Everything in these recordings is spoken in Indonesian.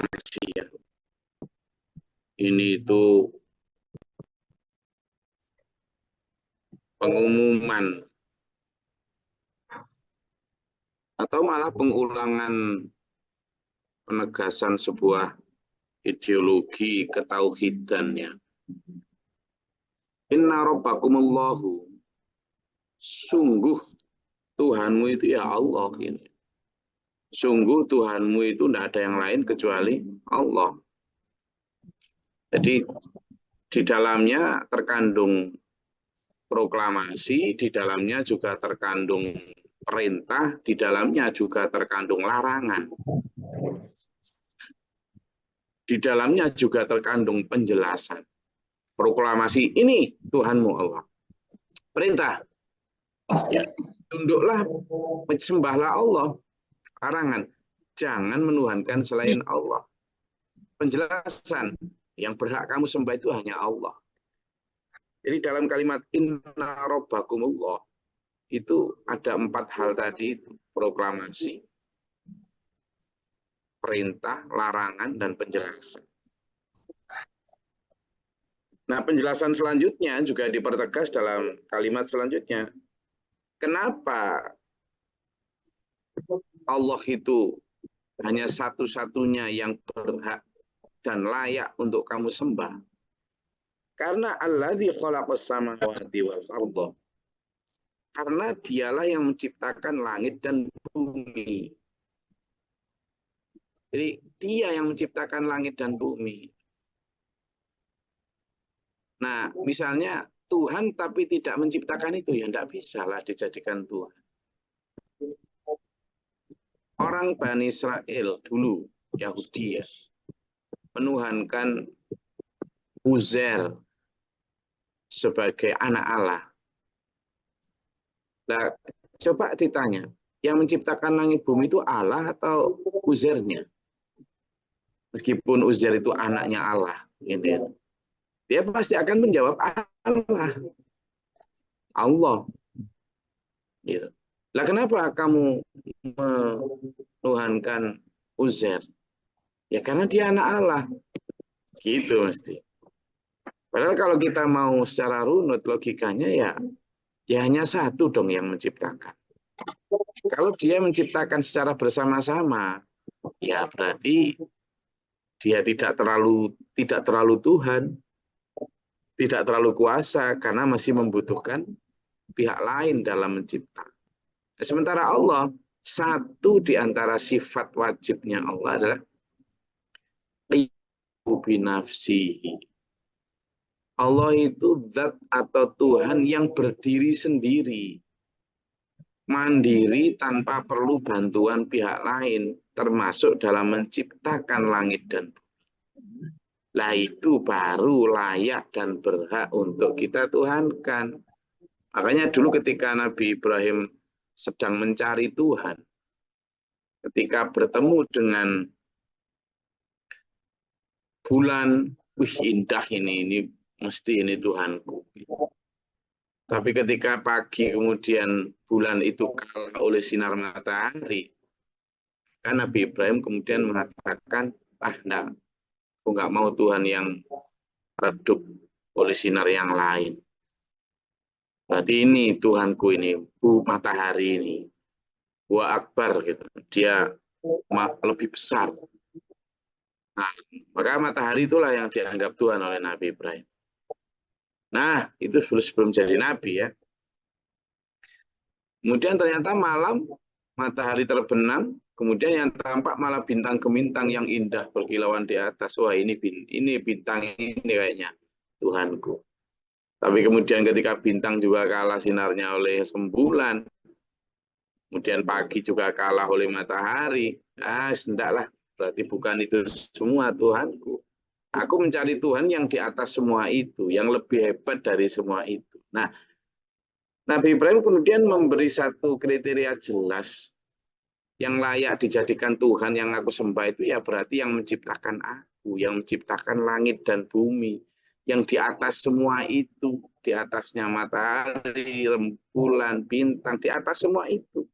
maksiat. Ini itu pengumuman atau malah pengulangan penegasan sebuah ideologi ketauhidannya. Inna rabbakumullahu, sungguh Tuhanmu itu ya Allah. Ini. Sungguh Tuhanmu itu tidak ada yang lain kecuali Allah. Jadi di dalamnya terkandung proklamasi, di dalamnya juga terkandung perintah, di dalamnya juga terkandung larangan. Di dalamnya juga terkandung penjelasan. Proklamasi, ini Tuhanmu Allah. Perintah, ya, tunduklah, sembahlah Allah. Larangan, jangan menuhankan selain Allah. Penjelasan, yang berhak kamu sembah itu hanya Allah. Jadi dalam kalimat inna rabbakumullah itu ada 4 hal tadi, itu proklamasi, perintah, larangan, dan penjelasan. Nah, penjelasan selanjutnya juga dipertegas dalam kalimat selanjutnya. Kenapa Allah itu hanya satu-satunya yang berhak dan layak untuk kamu sembah? Karena alladzi khalaqas samawati wal ardh. Karena dialah yang menciptakan langit dan bumi. Jadi dia yang menciptakan langit dan bumi. Nah, misalnya Tuhan tapi tidak menciptakan itu, ya tidak bisa lah dijadikan Tuhan. Orang Bani Israel dulu, Yahudi ya, menuhankan Uzair sebagai anak Allah. Nah, coba ditanya, yang menciptakan langit bumi itu Allah atau Uzairnya? Meskipun Uzair itu anaknya Allah, gitu. Dia pasti akan menjawab Allah. Allah. Gitu. Lah kenapa kamu menuhankan Uzair? Ya karena dia anak Allah. Gitu mesti. Padahal kalau kita mau secara runut logikanya ya hanya satu dong yang menciptakan. Kalau dia menciptakan secara bersama-sama, ya berarti dia tidak terlalu Tuhan, tidak terlalu kuasa karena masih membutuhkan pihak lain dalam mencipta. Sementara Allah, satu di antara sifat wajibnya Allah adalah binafsihi. Allah itu zat atau Tuhan yang berdiri sendiri, mandiri tanpa perlu bantuan pihak lain, termasuk dalam menciptakan langit dan bumi. Lah itu baru layak dan berhak untuk kita tuhankan. Makanya dulu ketika Nabi Ibrahim sedang mencari Tuhan, ketika bertemu dengan bulan, wih indah ini mesti ini Tuhanku. Tapi ketika pagi kemudian bulan itu kalah oleh sinar matahari, kan Nabi Ibrahim kemudian mengatakan, enggak, aku nggak mau Tuhan yang redup oleh sinar yang lain. Berarti ini Tuhanku ini, matahari ini, wa akbar gitu. Dia lebih besar. Nah, maka matahari itulah yang dianggap Tuhan oleh Nabi Ibrahim. Nah, itu sebelum jadi Nabi ya. Kemudian ternyata malam matahari terbenam, kemudian yang tampak malah bintang gemintang yang indah berkilauan di atas. Wah, ini bintang ini kayaknya Tuhanku. Tapi kemudian ketika bintang juga kalah sinarnya oleh rembulan, kemudian pagi juga kalah oleh matahari, hendaklah, berarti bukan itu semua Tuhanku. Aku mencari Tuhan yang di atas semua itu, yang lebih hebat dari semua itu. Nah, Nabi Ibrahim kemudian memberi satu kriteria jelas, yang layak dijadikan Tuhan yang aku sembah itu ya berarti yang menciptakan aku, yang menciptakan langit dan bumi, yang di atas semua itu, di atasnya matahari, rembulan, bintang, di atas semua itu.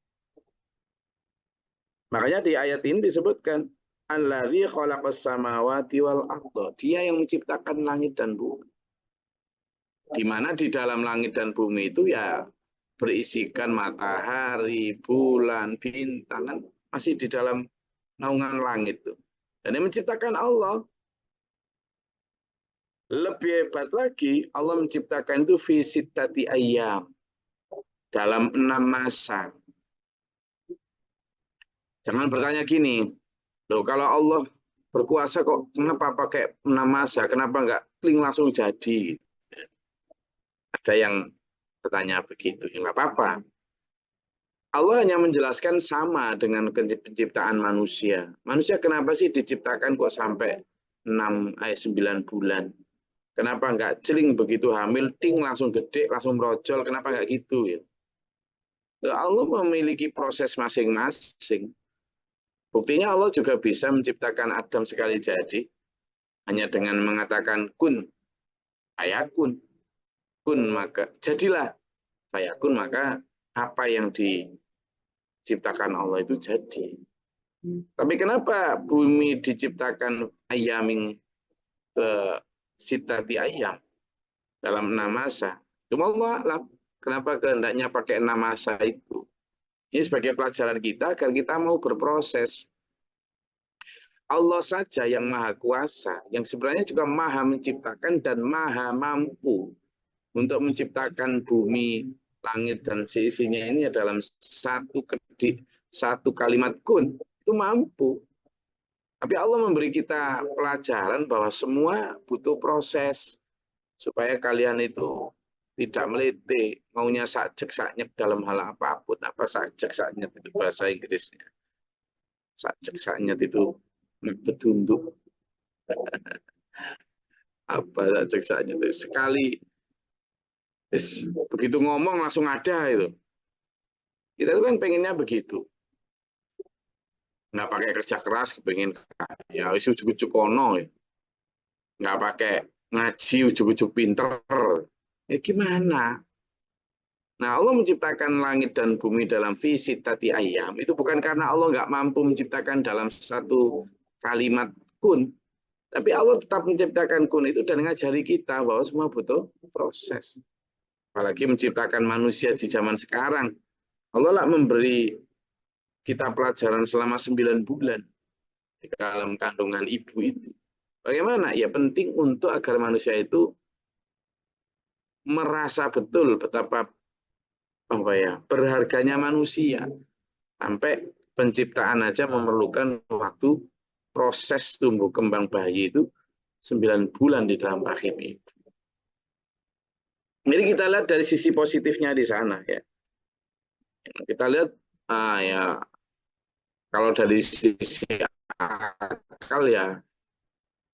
Makanya di ayat ini disebutkan Allazi khalaqas samawati wal ardh. Dia yang menciptakan langit dan bumi. Di mana di dalam langit dan bumi itu ya berisikan matahari, bulan, bintang, kan masih di dalam naungan langit tuh. Dan yang menciptakan Allah. Lebih hebat lagi, Allah menciptakan itu fi sittati ayyam, dalam 6 masa. Jangan bertanya gini, loh kalau Allah berkuasa kok kenapa pakai 6 masa, kenapa enggak kling langsung jadi? Ada yang bertanya begitu, ya nggak apa-apa. Allah hanya menjelaskan sama dengan penciptaan manusia. Manusia kenapa sih diciptakan kok sampai 9 bulan? Kenapa enggak celing begitu hamil, ting langsung gede, langsung merojol, kenapa enggak gitu ya? Allah memiliki proses masing-masing. Buktinya Allah juga bisa menciptakan Adam sekali jadi, hanya dengan mengatakan kun, fayakun, kun maka jadilah, fayakun maka apa yang diciptakan Allah itu jadi. Tapi kenapa bumi diciptakan ayamin ke sitati ayam dalam 6 masa? Cuma Allah alam, kenapa kehendaknya pakai 6 masa itu? Ini sebagai pelajaran kita agar kita mau berproses. Allah saja yang maha kuasa, yang sebenarnya juga maha menciptakan dan maha mampu untuk menciptakan bumi, langit, dan seisinya ini dalam satu kalimat kun. Itu mampu. Tapi Allah memberi kita pelajaran bahwa semua butuh proses supaya kalian itu tidak melete, maunya sajek saknyek dalam hal apapun. Apa sajek saknyek itu bahasa Inggrisnya? Sajek saknyek itu betunduk. Apa sajek saknyek itu? Sekali begitu ngomong langsung ada itu. Kita itu kan pengennya begitu. Nggak pakai kerja keras, pengen ya ujuk-ujuk kono ya. Nggak pakai ngaji, ujuk-ujuk pinter. Ya gimana? Nah, Allah menciptakan langit dan bumi dalam visi tati ayam. Itu bukan karena Allah nggak mampu menciptakan dalam satu kalimat kun. Tapi Allah tetap menciptakan kun itu dan mengajari kita bahwa semua butuh proses. Apalagi menciptakan manusia di zaman sekarang. Allah lah memberi kita pelajaran selama 9 bulan di dalam kandungan ibu itu. Bagaimana? Ya penting untuk agar manusia itu merasa betul betapa berharganya manusia. Sampai penciptaan aja memerlukan waktu proses tumbuh kembang bayi itu 9 bulan di dalam rahim ibu. Jadi kita lihat dari sisi positifnya di sana ya. Kita lihat ya kalau dari sisi akal ya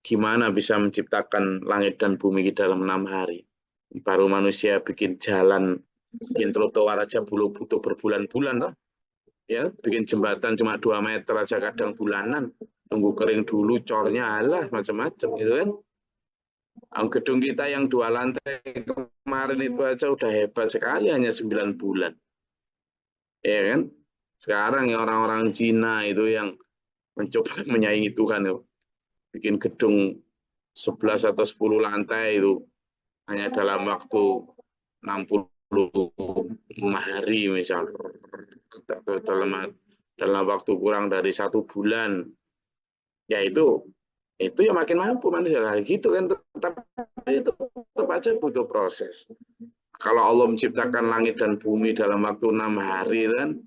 gimana bisa menciptakan langit dan bumi di dalam 6 hari. Baru manusia bikin jalan, bikin trotoar aja butuh berbulan-bulan loh. Ya, bikin jembatan cuma 2 meter aja kadang bulanan. Tunggu kering dulu, cornya alah macam-macam gitu kan. Gedung kita yang 2 lantai kemarin itu aja udah hebat sekali, hanya 9 bulan. Ya kan? Sekarang ya orang-orang Cina itu yang mencoba menyaingi Tuhan itu. Bikin gedung 11 atau 10 lantai itu hanya dalam waktu 65 hari misalnya. Dalam waktu kurang dari 1 bulan. Ya itu ya makin mampu manusia gitu kan, itu tetap aja butuh proses. Kalau Allah menciptakan langit dan bumi dalam waktu 6 hari kan,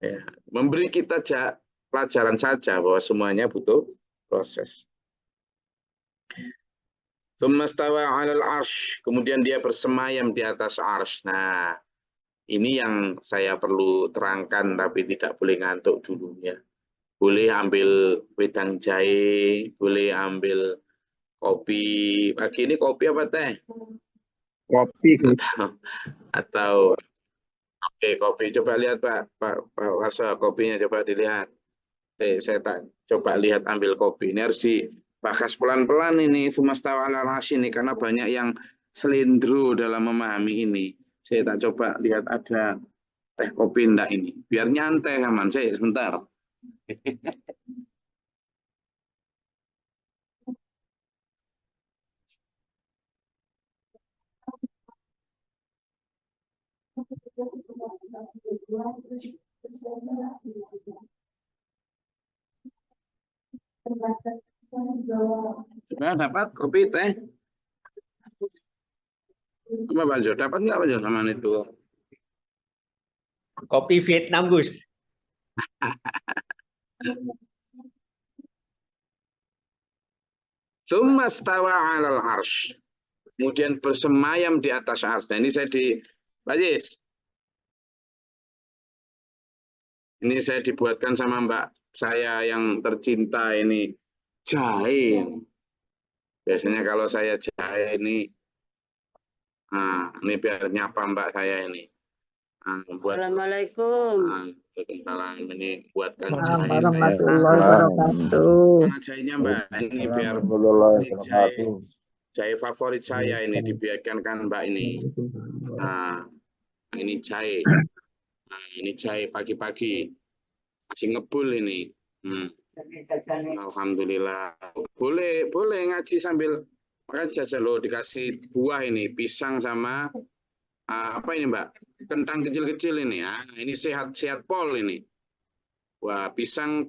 ya, memberi kita pelajaran saja bahwa semuanya butuh proses. Tsummastawa 'alal 'arsy, kemudian dia bersemayam di atas arsy. Nah, ini yang saya perlu terangkan tapi tidak boleh ngantuk dulu ya. Boleh ambil wedang jahe, boleh ambil kopi. Pagi ini kopi apa teh? Kopi, Atau oke, kopi. Coba lihat Pak Warso, kopinya coba dilihat. Saya tak coba lihat ambil kopi. Ini harus dibahas pelan-pelan ini Tsummastawa 'alal 'arsy ini karena banyak yang selindro dalam memahami ini. Saya tak coba lihat ada teh kopi enggak ini. Biar nyantai aman saya sebentar. Sudah dapat kopi teh? Apa Pak Jo? Dapat nggak Pak Jo sama itu? Kopi Vietnam, Gus. Tsumma stawa 'alal arsy. Kemudian bersemayam di atas arsy. Nah, ini saya di Pak Jis. Ini saya dibuatkan sama Mbak saya yang tercinta ini jahe. Biasanya kalau saya jahe ini, nah, ini biar nyapa Mbak saya ini. Nah, Assalamualaikum. Waalaikumsalam. Ini buatkan jahe Waalaikumsalam saya. warahmatullahi wabarakatuh. Mana jahenya Mbak? Ini biar Warahmatullahi ini jahe favorit saya ini dibiarkan kan Mbak ini. Nah, ini jahe. Nah, ini jahe pagi-pagi. Masih ngebul ini. Alhamdulillah. Boleh ngaji sambil makan jajan loh, dikasih buah ini, pisang sama apa ini Mbak? Kentang kecil-kecil ini. Ah, ini sehat-sehat pol ini. Wah, pisang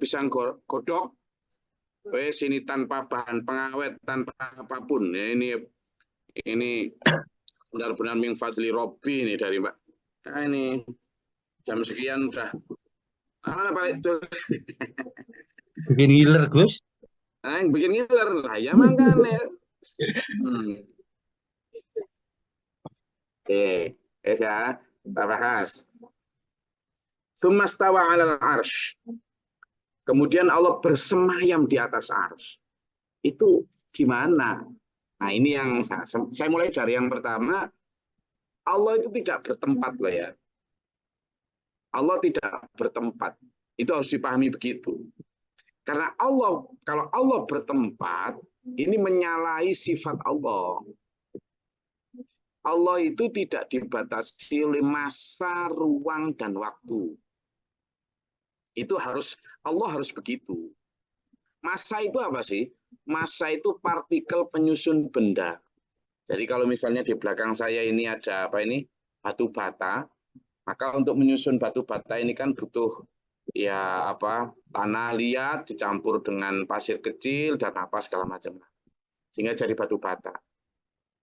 godok. Wes ini tanpa bahan pengawet, tanpa apapun. Ya, ini benar-benar min fadli Robbi ini dari Mbak. Nah, ini jam sekian udah. Mana Pak itu? Bikin ngiler, Gus. Nah, yang bikin ngiler lah ya makanya. Ya, Pak Bahas. Sumastawa 'alal arsy. Kemudian Allah bersemayam di atas arsy. Itu gimana? Nah, ini yang saya mulai dari yang pertama. Allah itu tidak bertempat loh ya. Allah tidak bertempat. Itu harus dipahami begitu. Karena Allah, kalau Allah bertempat, ini menyalahi sifat Allah. Allah itu tidak dibatasi oleh masa, ruang, dan waktu. Itu Allah harus begitu. Massa itu apa sih? Massa itu partikel penyusun benda. Jadi kalau misalnya di belakang saya ini ada apa ini? Batu bata, maka untuk menyusun batu bata ini kan butuh ya apa? Tanah liat dicampur dengan pasir kecil dan apa segala macam. Sehingga jadi batu bata.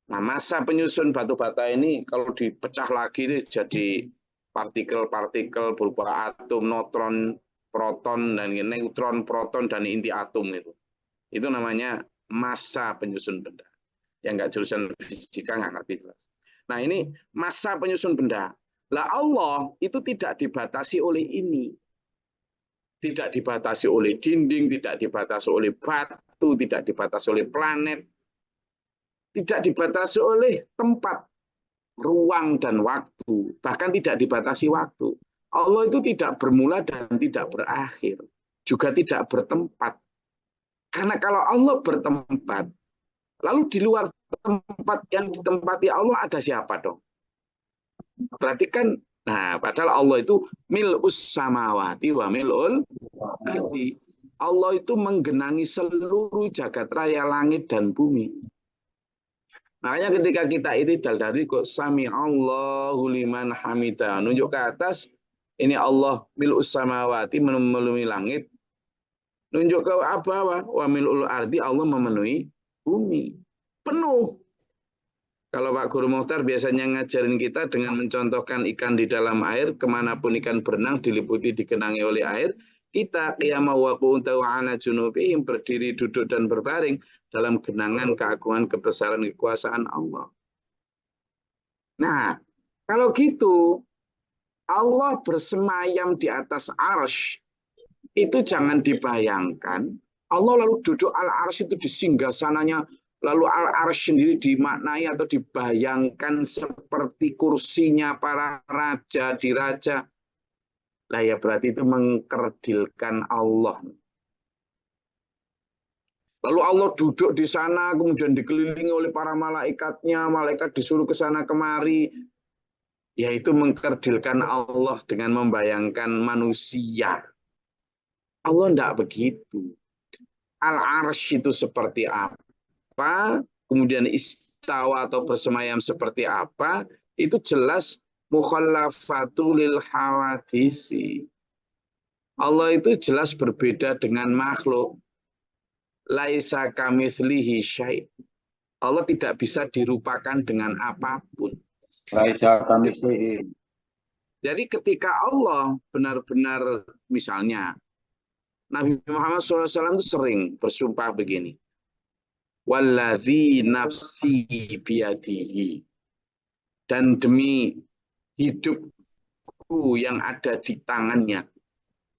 Nah, massa penyusun batu bata ini kalau dipecah lagi ini jadi partikel-partikel berupa atom, neutron, proton, dan neutron, proton, dan inti atom itu. Itu namanya massa penyusun benda. Yang nggak jurusan fisika nggak ngerti jelas. Nah, ini massa penyusun benda. Lah Allah itu tidak dibatasi oleh ini. Tidak dibatasi oleh dinding, tidak dibatasi oleh batu, tidak dibatasi oleh planet. Tidak dibatasi oleh tempat, ruang, dan waktu. Bahkan tidak dibatasi waktu. Allah itu tidak bermula dan tidak berakhir. Juga tidak bertempat. Karena kalau Allah bertempat, lalu di luar tempat yang ditempati Allah ada siapa dong? Berarti kan, nah padahal Allah itu mil'us samawati wa mil'ul ardi. Allah itu menggenangi seluruh jagat raya langit dan bumi. Makanya ketika kita itidal dari kok sami Allahu liman hamidah, nunjuk ke atas, ini Allah mil'us samawati memenuhi langit, nunjuk ke bawah wa mil'ul ardi, Allah memenuhi bumi penuh. Kalau Pak Guru Muhtar biasanya ngajarin kita dengan mencontohkan ikan di dalam air, kemanapun ikan berenang diliputi digenangi oleh air. Kita qiyama wa qu'uda wa ala junubihim, berdiri, duduk, dan berbaring dalam genangan keagungan, kebesaran, kekuasaan Allah. Nah, kalau gitu Allah bersemayam di atas arsy, itu jangan dibayangkan Allah lalu duduk al-arsy itu di singgasananya, lalu al-arsy sendiri dimaknai atau dibayangkan seperti kursinya para raja di raja. Lah ya berarti itu mengkerdilkan Allah. Lalu Allah duduk di sana, kemudian dikelilingi oleh para malaikatnya, malaikat disuruh ke sana kemari. Yaitu mengkerdilkan Allah dengan membayangkan manusia. Allah tidak begitu. Al-Arsh itu seperti apa, kemudian istawa atau bersemayam seperti apa, itu jelas mukhallafatul hawadisi. Allah itu jelas berbeda dengan makhluk. Laisa kamitslihi syai'. Allah tidak bisa dirupakan dengan apapun. Laisa kamitslihi. Jadi ketika Allah benar-benar, misalnya Nabi Muhammad SAW itu sering bersumpah begini. Walladzi nafsi biyadihi. Dan demi hidupku yang ada di tangannya.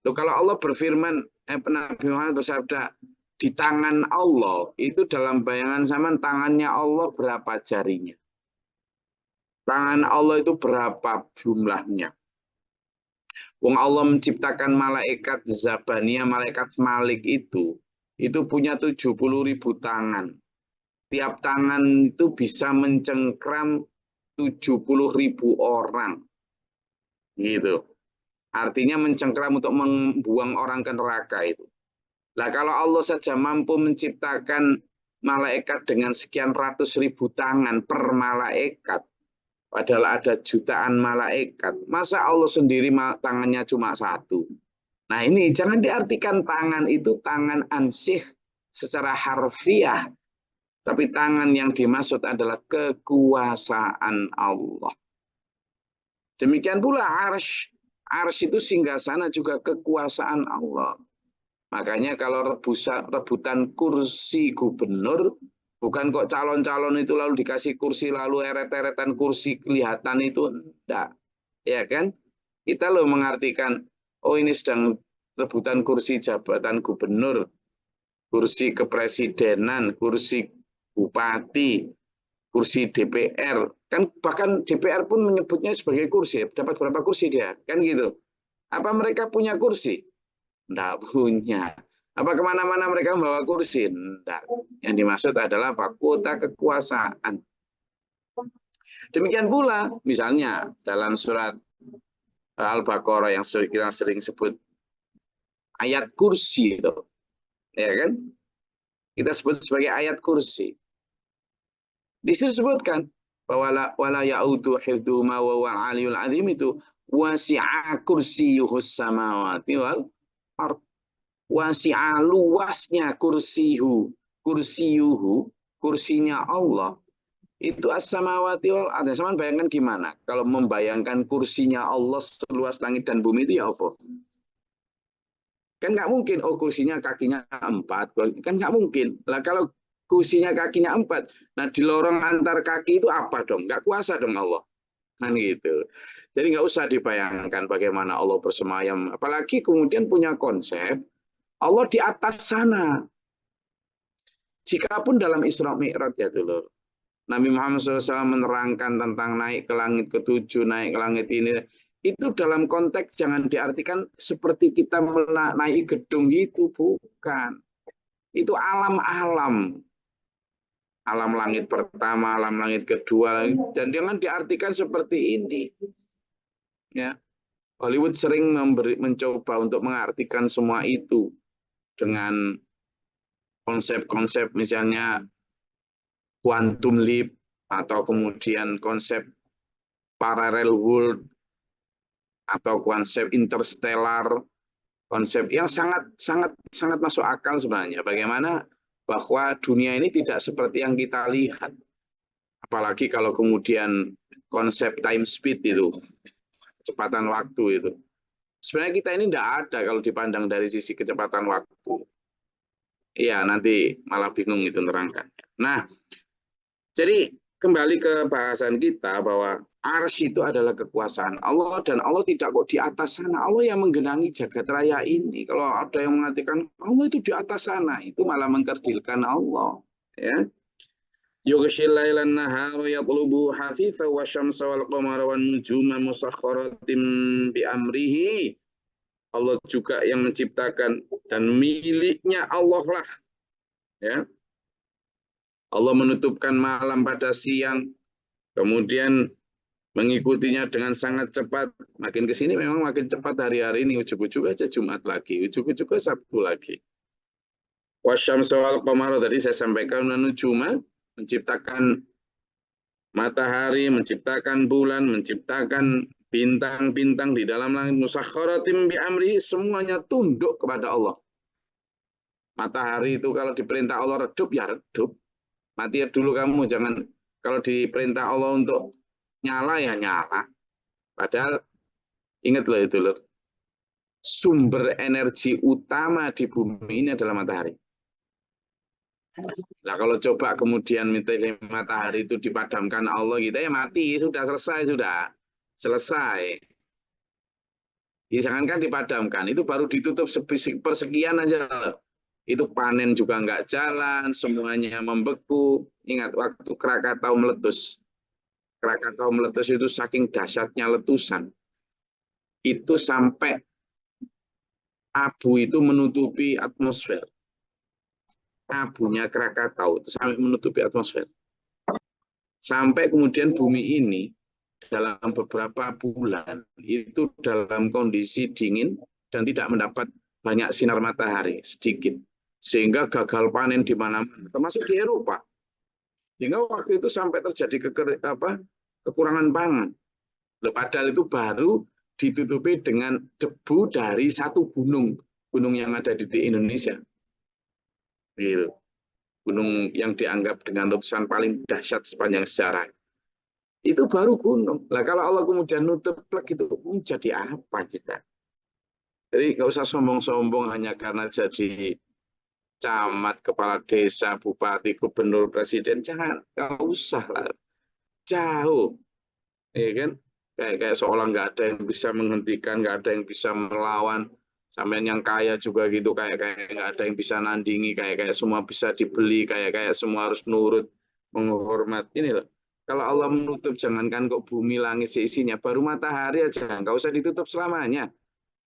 Loh, kalau Allah berfirman, Nabi Muhammad bersabda, di tangan Allah, itu dalam bayangan zaman tangannya Allah berapa jarinya? Tangan Allah itu berapa jumlahnya? Wong Allah menciptakan malaikat Zabaniyah, malaikat Malik itu punya 70.000 tangan. Tiap tangan itu bisa mencengkram 70.000 orang. Gitu. Artinya mencengkram untuk membuang orang ke neraka itu. Nah, kalau Allah saja mampu menciptakan malaikat dengan sekian ratus ribu tangan per malaikat, padahal ada jutaan malaikat, masa Allah sendiri tangannya cuma satu? Nah, ini jangan diartikan tangan itu tangan ansih secara harfiah, tapi tangan yang dimaksud adalah kekuasaan Allah. Demikian pula arsy. Arsy itu singgasana juga kekuasaan Allah. Makanya kalau rebutan kursi gubernur, bukan kok calon-calon itu lalu dikasih kursi, lalu eret-eretan kursi kelihatan itu, enggak. Ya kan? Kita loh mengartikan, oh ini sedang rebutan kursi jabatan gubernur, kursi kepresidenan, kursi bupati, kursi DPR. Kan bahkan DPR pun menyebutnya sebagai kursi. Dapat berapa kursi dia? Kan gitu. Apa mereka punya kursi? Enggak punya. Apa kemana-mana mereka membawa kursi? Enggak. Yang dimaksud adalah apa? Kuota kekuasaan. Demikian pula, misalnya dalam surat Al-Baqarah yang kita sering sebut ayat kursi itu, ya kan? Kita sebut sebagai ayat kursi. Di situ disebutkan bahwa wala ya'udu hifdzuma wa huwal aliyul azim itu wasi'a kursiyuhus samawati wal ardh. Wasi'a luasnya kursiyuhu, kursinya Allah. Itu as-samawati wal ardh. Sama bayangkan gimana kalau membayangkan kursinya Allah seluas langit dan bumi itu ya apa? Kan nggak mungkin, oh kursinya kakinya 4. Kan nggak mungkin. Lah kalau kursinya kakinya 4, nah di lorong antar kaki itu apa dong? Nggak kuasa dong Allah. Kan gitu. Jadi nggak usah dibayangkan bagaimana Allah bersemayam. Apalagi kemudian punya konsep Allah di atas sana. Jikapun dalam Isra Mi'raj ya dulu, Nabi Muhammad SAW menerangkan tentang naik ke langit ke-7, naik ke langit ini, itu dalam konteks jangan diartikan seperti kita naik gedung gitu, bukan. Itu alam-alam. Alam langit pertama, alam langit kedua, dan jangan diartikan seperti ini. Ya. Hollywood sering mencoba untuk mengartikan semua itu dengan konsep-konsep misalnya quantum leap atau kemudian konsep parallel world atau konsep interstellar, konsep yang sangat masuk akal sebenarnya. Bagaimana bahwa dunia ini tidak seperti yang kita lihat. Apalagi kalau kemudian konsep time speed itu, kecepatan waktu itu. Sebenarnya kita ini tidak ada kalau dipandang dari sisi kecepatan waktu. Iya, nanti malah bingung itu nerangkannya. Nah, jadi kembali ke bahasan kita bahwa arsy itu adalah kekuasaan Allah dan Allah tidak kok di atas sana. Allah yang menggenangi jagat raya ini. Kalau ada yang mengatakan Allah itu di atas sana, itu malah mengkerdilkan Allah. Ya. Yughshil lailan nahara yatlubu hasitha wa syamsa wal qamara wan nujuma musakhkharatin bi amrihi. Allah juga yang menciptakan dan miliknya Allah lah. Ya. Allah menutupkan malam pada siang, kemudian mengikutinya dengan sangat cepat. Makin ke sini memang makin cepat hari-hari ini. Ujuk-ujuk aja Jumat lagi, ujuk-ujuk aja Sabtu lagi. Wasyamsa wal qamara tadi saya sampaikan menujuma, menciptakan matahari, menciptakan bulan, menciptakan bintang-bintang di dalam langit, musakhkharatim bi amri, semuanya tunduk kepada Allah. Matahari itu kalau diperintah Allah redup, ya redup. Mati dulu kamu, jangan kalau diperintah Allah untuk nyala, ya nyala. Padahal ingat loh itu loh, sumber energi utama di bumi ini adalah matahari. Nah kalau coba kemudian matahari itu dipadamkan Allah, kita ya mati, sudah selesai, sudah selesai. Jangankan dipadamkan, itu baru ditutup persekian aja loh. Itu panen juga nggak jalan, semuanya membeku. Ingat waktu Krakatau meletus. Krakatau meletus itu saking dahsyatnya letusan. Itu sampai abu itu menutupi atmosfer. Abunya Krakatau itu sampai menutupi atmosfer. Sampai kemudian bumi ini dalam beberapa bulan itu dalam kondisi dingin dan tidak mendapat banyak sinar matahari, sedikit. Sehingga gagal panen di mana-mana, termasuk di Eropa. Sehingga waktu itu sampai terjadi kekurangan pangan. Padahal itu baru ditutupi dengan debu dari satu gunung yang ada di Indonesia. Gunung yang dianggap dengan letusan paling dahsyat sepanjang sejarah. Itu baru gunung. Nah, kalau Allah kemudian nutup itu jadi apa kita? Jadi nggak usah sombong-sombong hanya karena jadi camat, kepala desa, bupati, gubernur, presiden. Jangan, nggak usah lah. Jauh. Ya kan? Kayak seolah nggak ada yang bisa menghentikan, nggak ada yang bisa melawan. Sampai yang kaya juga gitu, kayak nggak ada yang bisa nandingi, kayak semua bisa dibeli, kayak semua harus nurut, menghormat. Ini loh. Kalau Allah menutup, jangankan kok bumi langit seisinya, baru matahari aja, nggak usah ditutup selamanya.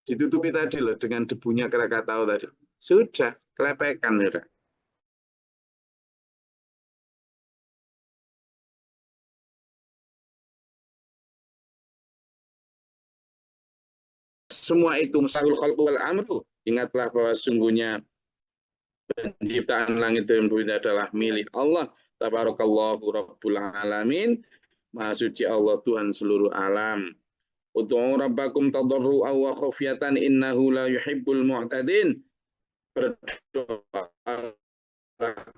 Ditutupi tadi loh dengan debunya Krakatau tadi. Sudah, kelepekan sudah. Semua itu mustahil khalqu wal amru. Ingatlah bahwa sungguhnya penciptaan langit dan bumi adalah milik Allah. Tabarakallahu rabbul alamin. Maha suci Allah Tuhan seluruh alam. Ud'u rabbakum tadarru'an wa khufyatan innahu la yuhibbul mu'tadin. Berdoa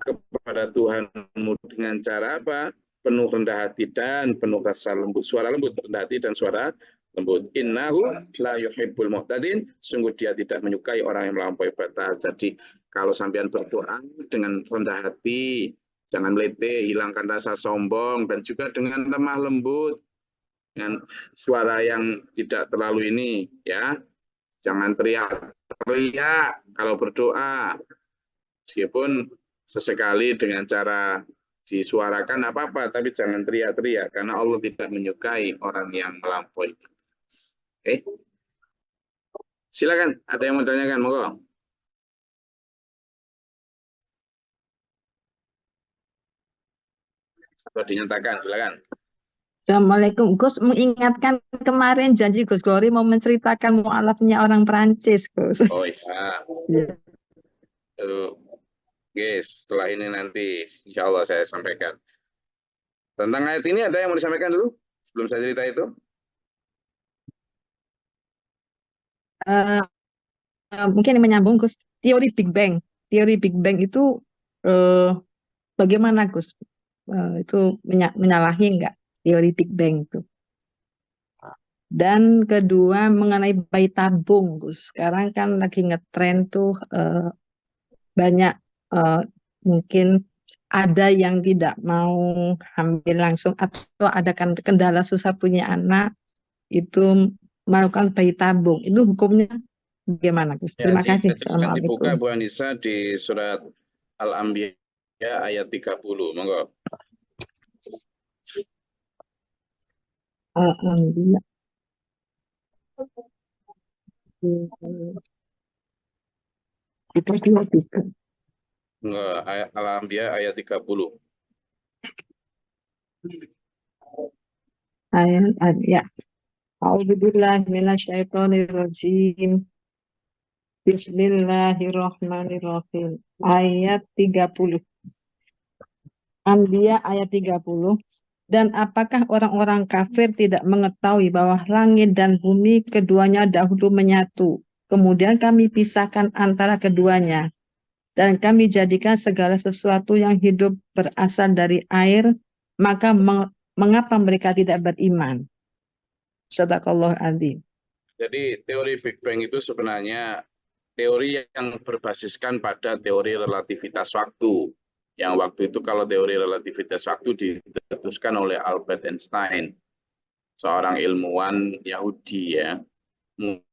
kepada Tuhanmu dengan cara apa? Penuh rendah hati dan penuh rasa lembut. Suara lembut, rendah hati dan suara lembut. Innahu la yuhibbul mu'tadin. Sungguh dia tidak menyukai orang yang melampaui batas. Jadi kalau sampean berdoa dengan rendah hati, jangan melete, hilangkan rasa sombong, dan juga dengan lemah lembut, dengan suara yang tidak terlalu ini, ya. Jangan teriak-teriak kalau berdoa. Meskipun sesekali dengan cara disuarakan apa-apa, tapi jangan teriak-teriak, karena Allah tidak menyukai orang yang melampaui. Oke. Silakan, ada yang mau tanyakan, monggo. Atau dinyatakan, silakan. Assalamualaikum. Gus mengingatkan kemarin janji Gus Glory mau menceritakan mu'alafnya orang Perancis, Gus. Oh iya. Oke, setelah ini nanti insya Allah saya sampaikan. Tentang ayat ini ada yang mau disampaikan dulu sebelum saya cerita itu? Mungkin menyambung Gus, teori Big Bang. Teori Big Bang itu bagaimana Gus? Itu menyalahi enggak teori Big Bang itu? Dan kedua mengenai bayi tabung, Gus. Sekarang kan lagi ngetren tuh banyak mungkin ada yang tidak mau hamil langsung atau ada kendala susah punya anak itu melakukan bayi tabung. Itu hukumnya bagaimana, Gus? Ya, Terima kasih. silakan dibuka Assalamualaikum. Bu Anissa di surat Al-Anbiya ayat 30. Monggo. Alhamdulillah. Kita dua bisa. Enggak, Al-Anbiya ayat 30. Ayat ya. A'udzubillahi minasyaitonirrajim. Bismillahirrahmanirrahim. Ayat 30. Anbiya ayat 30. Dan apakah orang-orang kafir tidak mengetahui bahwa langit dan bumi keduanya dahulu menyatu, kemudian kami pisahkan antara keduanya, dan kami jadikan segala sesuatu yang hidup berasal dari air, maka mengapa mereka tidak beriman? Shadaqallahu adzim. Jadi teori Big Bang itu sebenarnya teori yang berbasiskan pada teori relativitas waktu. Yang waktu itu kalau teori relativitas waktu dicetuskan oleh Albert Einstein, seorang ilmuwan Yahudi ya. Kemudian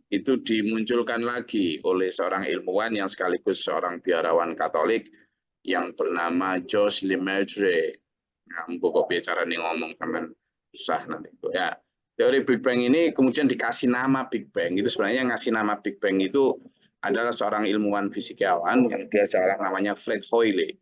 itu dimunculkan lagi oleh seorang ilmuwan yang sekaligus seorang biarawan Katolik yang bernama Georges Lemaitre. Nah, pokok bicara nih ngomong teman susah nanti itu ya. Teori Big Bang ini kemudian dikasih nama Big Bang. Itu sebenarnya yang ngasih nama Big Bang itu adalah seorang ilmuwan fisikawan yang dia seorang namanya Fred Hoyle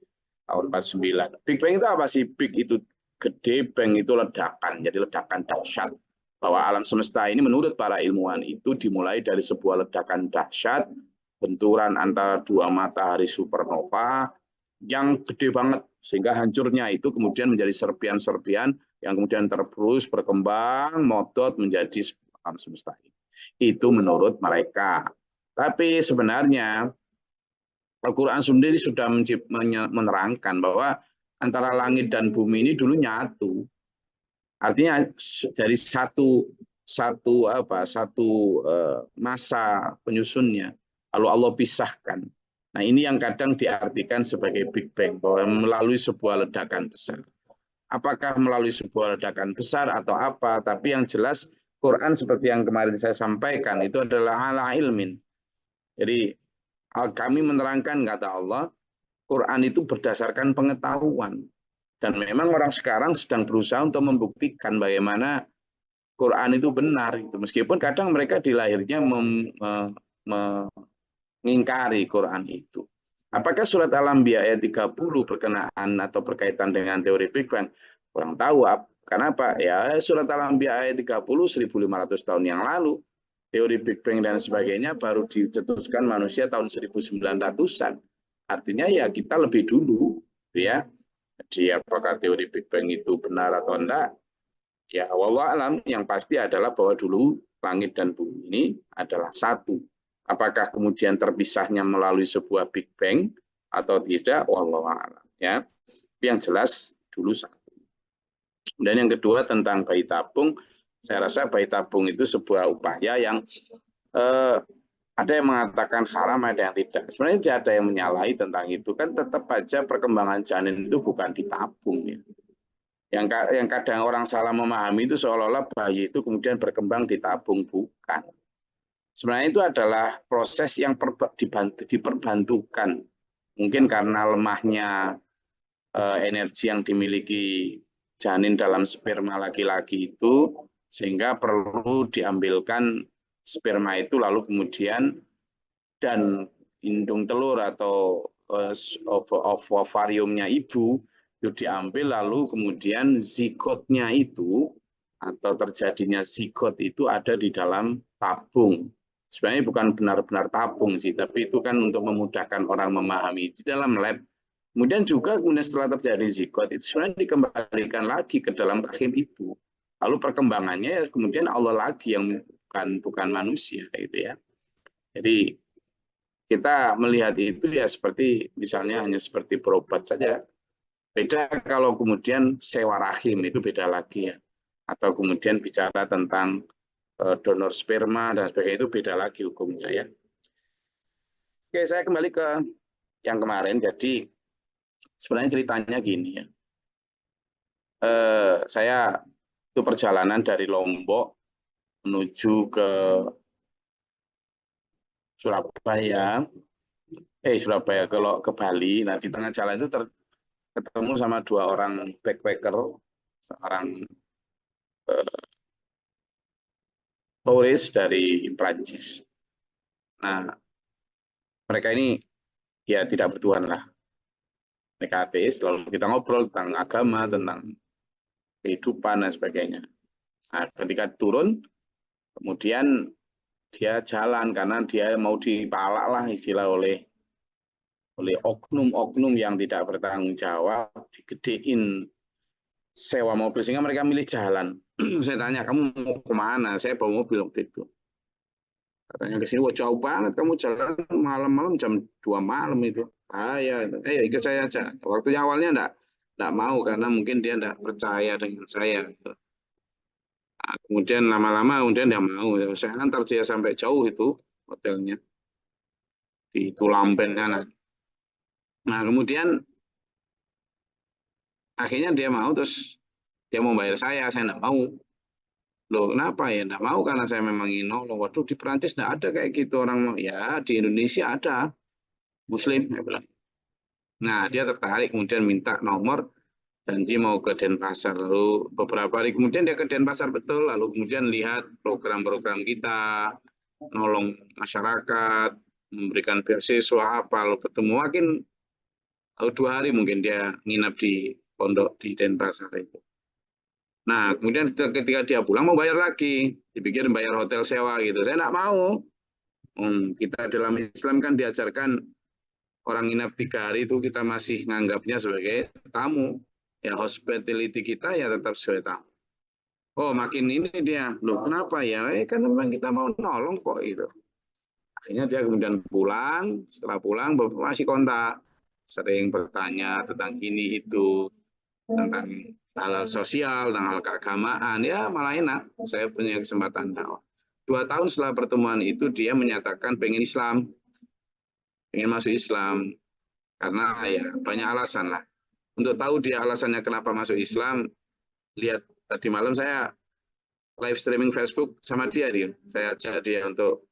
tahun 49. Big Bang itu apa sih? Big itu gede, bang itu ledakan, jadi ledakan dahsyat. Bahwa alam semesta ini menurut para ilmuwan itu dimulai dari sebuah ledakan dahsyat, benturan antara dua matahari supernova yang gede banget, sehingga hancurnya itu kemudian menjadi serpian-serpian yang kemudian terus berkembang, modot menjadi alam semesta ini. Itu menurut mereka. Tapi sebenarnya Al-Quran sendiri sudah menerangkan bahwa antara langit dan bumi ini dulu nyatu. Artinya dari satu masa penyusunnya, lalu Allah pisahkan. Nah ini yang kadang diartikan sebagai Big Bang, bahwa melalui sebuah ledakan besar. Apakah melalui sebuah ledakan besar atau apa? Tapi yang jelas Quran seperti yang kemarin saya sampaikan itu adalah ala ilmin. Jadi kami menerangkan kata Allah, Quran itu berdasarkan pengetahuan. Dan memang orang sekarang sedang berusaha untuk membuktikan bagaimana Quran itu benar. Meskipun kadang mereka di lahirnya mengingkari Quran itu. Apakah surat Al-Anbiya ayat 30 berkenaan atau berkaitan dengan teori Big Bang? Kurang tahu. Kenapa? Ya surat Al-Anbiya ayat 30 1500 tahun yang lalu. Teori Big Bang dan sebagainya baru dicetuskan manusia tahun 1900-an. Artinya ya kita lebih dulu ya. Jadi apakah teori Big Bang itu benar atau enggak? Ya wallah alam, yang pasti adalah bahwa dulu langit dan bumi ini adalah satu. Apakah kemudian terpisahnya melalui sebuah Big Bang atau tidak? Wallah alam. Ya. Tapi yang jelas dulu satu. Dan yang kedua tentang bayi tabung, saya rasa bayi tabung itu sebuah upaya yang ada yang mengatakan haram, ada yang tidak. Sebenarnya tidak ada yang menyalahi tentang itu. Kan tetap aja perkembangan janin itu bukan ditabung. Ya. Yang kadang orang salah memahami itu seolah-olah bayi itu kemudian berkembang ditabung. Bukan. Sebenarnya itu adalah proses yang diperbantukan. Mungkin karena lemahnya energi yang dimiliki janin dalam sperma laki-laki itu, sehingga perlu diambilkan sperma itu lalu kemudian dan indung telur atau ovariumnya ibu itu diambil lalu kemudian zigotnya itu atau terjadinya zigot itu ada di dalam tabung. Sebenarnya bukan benar-benar tabung sih, tapi itu kan untuk memudahkan orang memahami di dalam lab. Kemudian juga setelah terjadi zigot itu sebenarnya dikembalikan lagi ke dalam rahim ibu. Lalu perkembangannya ya kemudian Allah lagi yang bukan manusia gitu ya. Jadi kita melihat itu ya seperti misalnya hanya seperti berobat saja. Beda kalau kemudian sewa rahim itu beda lagi ya. Atau kemudian bicara tentang donor sperma dan sebagainya itu beda lagi hukumnya ya. Oke, saya kembali ke yang kemarin. Jadi sebenarnya ceritanya gini ya. Saya itu perjalanan dari Lombok menuju ke Surabaya. Surabaya ke Bali. Nah di tengah jalan itu ketemu sama dua orang backpacker, seorang turis dari Prancis. Nah mereka ini ya tidak bertuhan lah. Mereka ateis, lalu kita ngobrol tentang agama, tentang kehidupan dan sebagainya. Nah, ketika turun, kemudian dia jalan karena dia mau dipalak lah istilah oleh oknum-oknum yang tidak bertanggung jawab, digedein sewa mobil sehingga mereka milih jalan. Saya tanya, kamu mau kemana? Saya bawa mobil waktu itu. Katanya ke sini, wah jauh banget kamu jalan malam-malam jam 2 malam itu. Ya, ikut saya aja. Waktunya awalnya enggak mau karena mungkin dia enggak percaya dengan saya. Nah, kemudian lama-lama kemudian dia mau. Saya antar dia sampai jauh itu hotelnya di Tulamben sana. Nah, kemudian akhirnya dia mau terus dia mau bayar saya enggak mau. Loh, kenapa ya? Enggak mau karena saya memang ingin nolong. Waduh, di Perancis enggak ada kayak gitu orang mau. Ya, di Indonesia ada Muslim, saya bilang. Nah, dia tertarik kemudian minta nomor janji mau ke Denpasar. Lalu beberapa hari kemudian dia ke Denpasar betul. Lalu kemudian lihat program-program kita, nolong masyarakat, memberikan beasiswa apa. Lalu bertemu makin lalu 2 hari mungkin dia nginap di pondok di Denpasar itu. Nah, kemudian ketika dia pulang mau bayar lagi, dipikir bayar hotel sewa gitu. Saya enggak mau. Kita dalam Islam kan diajarkan orang nginap 3 hari itu kita masih nganggapnya sebagai tamu. Ya hospitality kita ya tetap sebagai tamu. Oh makin ini dia, loh kenapa ya? Kan memang kita mau nolong kok itu. Akhirnya dia kemudian pulang, setelah pulang masih kontak. Sering bertanya tentang ini itu, tentang hal sosial, tentang hal keagamaan. Ya malah enak, saya punya kesempatan dakwah. 2 tahun setelah pertemuan itu dia menyatakan pengen Islam, pengen masuk Islam. Karena ya banyak alasan lah. Untuk tahu dia alasannya kenapa masuk Islam, lihat tadi malam saya live streaming Facebook sama dia. Saya ajak dia untuk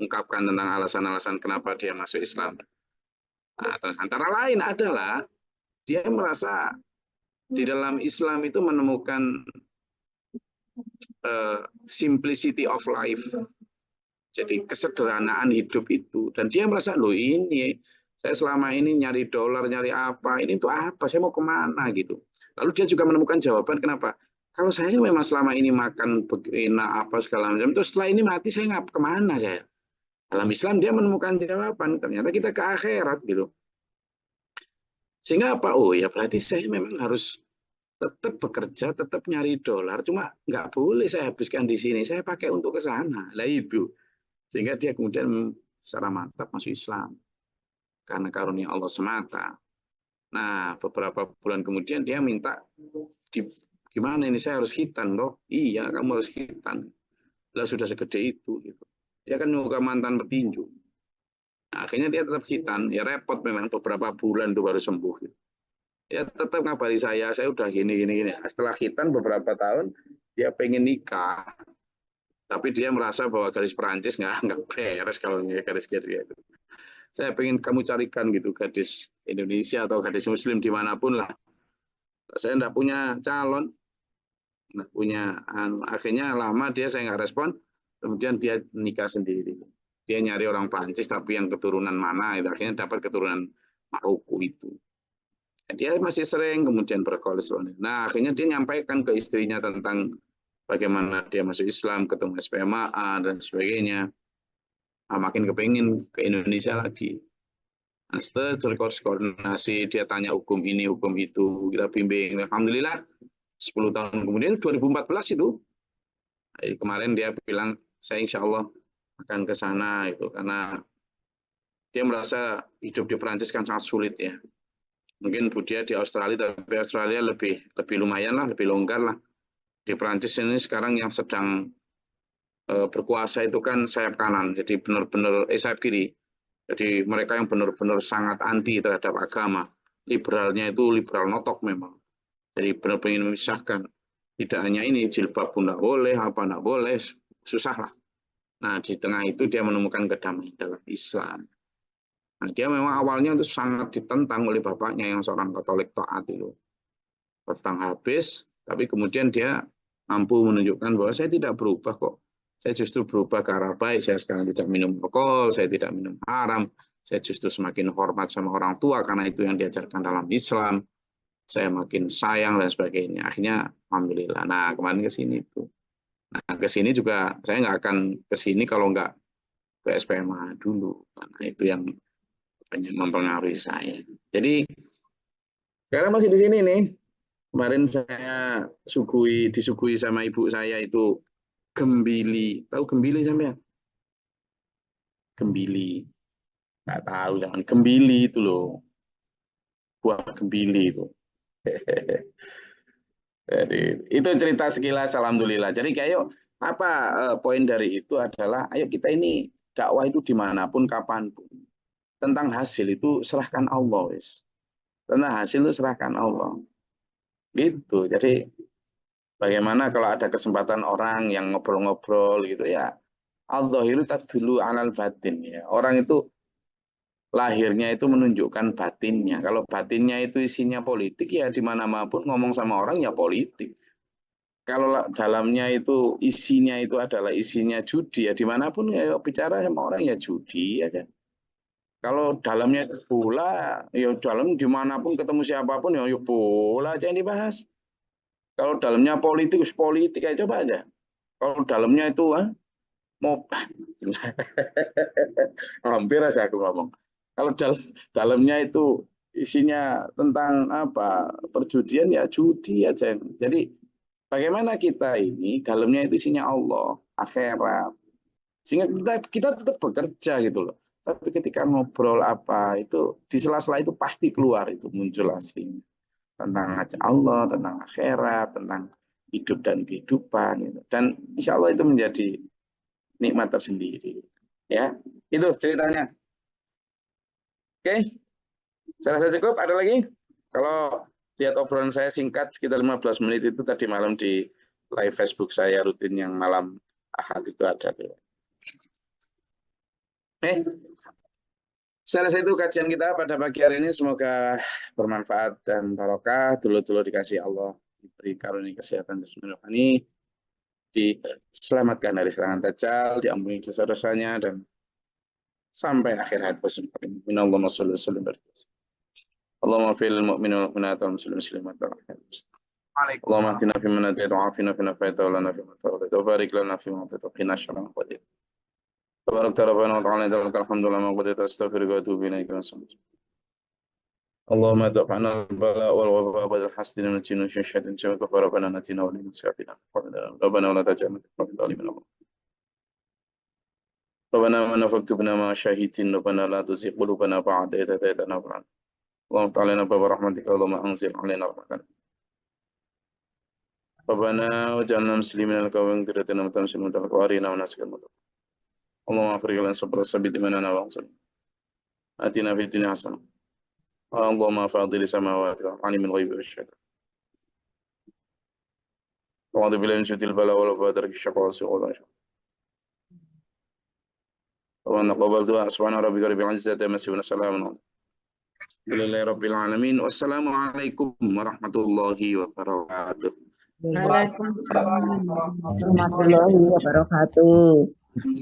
ungkapkan tentang alasan-alasan kenapa dia masuk Islam. Nah, antara lain adalah dia merasa di dalam Islam itu menemukan simplicity of life. Jadi kesederhanaan hidup itu. Dan dia merasa, loh ini saya selama ini nyari dolar, nyari apa, ini tuh apa, saya mau kemana gitu. Lalu dia juga menemukan jawaban kenapa. Kalau saya memang selama ini makan enak apa segala macam, itu setelah ini mati saya nggak kemana saya. Dalam Islam dia menemukan jawaban, ternyata kita ke akhirat gitu. Sehingga apa? Oh ya berarti saya memang harus tetap bekerja, tetap nyari dolar, cuma nggak boleh saya habiskan di sini, saya pakai untuk ke sana. Lah itu. Sehingga dia kemudian secara mantap masuk Islam. Karena karunia Allah semata. Nah, beberapa bulan kemudian dia minta, gimana ini saya harus khitan loh. Iya, kamu harus khitan. Lah sudah segede itu. Gitu. Dia kan juga mantan petinju. Nah, akhirnya dia tetap khitan. Ya repot memang beberapa bulan itu baru sembuh. Gitu. Ya tetap ngabari saya udah gini. Setelah khitan beberapa tahun, dia pengen nikah. Tapi dia merasa bahwa garis Perancis nggak beres kalau garis dia itu. Saya pengen kamu carikan gitu gadis Indonesia atau gadis Muslim dimanapun lah. Saya nggak punya calon, nggak punya. Akhirnya lama dia saya nggak respon. Kemudian dia nikah sendiri. Dia nyari orang Perancis tapi yang keturunan mana? Itu akhirnya dapat keturunan Maroko itu. Dia masih sering kemudian berkoalisi. Nah akhirnya dia nyampaikan ke istrinya tentang bagaimana dia masuk Islam, ketemu SPMA dan sebagainya. Nah, makin kepingin ke Indonesia lagi. Nah, setelah terkoordinasi, dia tanya hukum ini, hukum itu, kita bimbing. Alhamdulillah, 10 tahun kemudian, 2014 itu, kemarin dia bilang, saya insya Allah akan ke sana, itu karena dia merasa hidup di Perancis kan sangat sulit ya. Mungkin dia di Australia, tapi Australia lebih lumayan lah, lebih longgar lah. Di Perancis ini sekarang yang sedang berkuasa itu kan sayap kanan, jadi benar-benar sayap kiri. Jadi mereka yang benar-benar sangat anti terhadap agama. Liberalnya itu liberal notok memang. Jadi benar-benar ingin memisahkan. Tidak hanya ini, jilbab pun tidak boleh, apa tidak boleh, susah lah. Nah di tengah itu dia menemukan kedamaian dalam Islam. Nah dia memang awalnya itu sangat ditentang oleh bapaknya yang seorang Katolik taat itu. Tentang habis, tapi kemudian dia mampu menunjukkan bahwa saya tidak berubah kok. Saya justru berubah ke arah baik. Saya sekarang tidak minum alkohol, saya tidak minum haram. Saya justru semakin hormat sama orang tua karena itu yang diajarkan dalam Islam. saya makin sayang dan sebagainya. Akhirnya alhamdulillah. Nah, kemarin ke sini tuh. Nah, ke sini juga saya nggak akan ke sini kalau nggak ke SPMA dulu. Nah, itu yang banyak mempengaruhi saya. Jadi sekarang masih di sini nih. Kemarin saya disuguhi sama ibu saya itu gembili. Tahu gembili sampai? Gembili. Nggak tahu, jangan gembili itu loh. Buah gembili itu. Jadi itu cerita sekilas, alhamdulillah. Jadi kayak apa poin dari itu adalah, ayo kita ini dakwah itu dimanapun, kapanpun. Tentang hasil itu serahkan Allah, wis. Tentang hasil itu serahkan Allah. Gitu. Jadi bagaimana kalau ada kesempatan orang yang ngobrol-ngobrol gitu ya, al-dhahiru tadullu alal batin ya. Orang itu lahirnya itu menunjukkan batinnya. Kalau batinnya itu isinya politik ya di mana-mana ngomong sama orang ya politik. Kalau dalamnya itu isinya itu adalah isinya judi ya dimanapun ya bicara sama orang ya judi aja. Kalau dalamnya bola ya dalam dimanapun ketemu siapapun ya bola aja yang dibahas. Kalau dalamnya politik politik aja coba aja. Kalau dalamnya itu mau hampir aja aku ngomong. Kalau dalamnya itu isinya tentang apa perjudian ya judi aja. Jadi bagaimana kita ini dalamnya itu isinya Allah, akhirat. Sehingga kita tetap bekerja gitu loh. Tapi ketika ngobrol apa itu di sela-sela itu pasti keluar itu muncul aslinya tentang Allah, tentang akhirat, tentang hidup dan kehidupan gitu. Dan insya Allah itu menjadi nikmat tersendiri. Ya, itu ceritanya. Oke, saya rasa cukup. Ada lagi? Kalau lihat obrolan saya singkat sekitar 15 menit itu tadi malam di live Facebook saya rutin yang malam Ahad itu ada. Saya rasa itu kajian kita pada pagi hari ini. Semoga bermanfaat dan barokah. Dulu-dulu dikasih Allah, diberi karunia kesehatan jasmani rohani, diselamatkan dari serangan dajjal, diampuni dosa-dosanya, dan sampai akhir hayat bersama. Minallahumma sholli wa sallim Allahumma fil mu'minin wal mu'minat wal muslimin muslimat wal ahya'i. Allahumma ahdina fi man hadayta wa afina fi man afayta wa lana fi man tawallayta wa barik lana fi ma atayta wa qina sharra ma qadayta. Tabarakta rabbana wa ta'ala lakal hamdu lama qadayta astaghfiruka wa atubu ilaika. اللهم ادع عنا البلاء والوباء والحسد من الجن والشياطين كما ربنا نتينا ولنسافنا ربنا ولا تجعلنا في الظالمين ربنا من فاكتبنا مع الشاهدين ربنا لا تزغ قلوبنا بعد إذ هديتنا وهب لنا اللهم تعالى باب رحمتك اللهم انزل علينا رحمتك ربنا وجعلنا مسلمين لك ومن ذريتنا أمة مسلمة لك وأرنا مناسك المتقين اللهم افرغ لنا صبر الثبت مننا وانصرنا آتنا في الدنيا حسنة اللهم فاضل السماوات عالم الغيب والشهادة وأعوذ بالله من شر البلاء والوباء درك الشقاء والسوء والعشق وأن قبل دعاء سبحان ربك رب العزة عما يصفون سلام لله رب العالمين والسلام عليكم ورحمة الله وبركاته. Waalaikumsalam warahmatullahi wabarakatuh.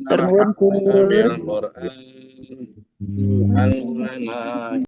Ternuwun, Gus. Al-Quran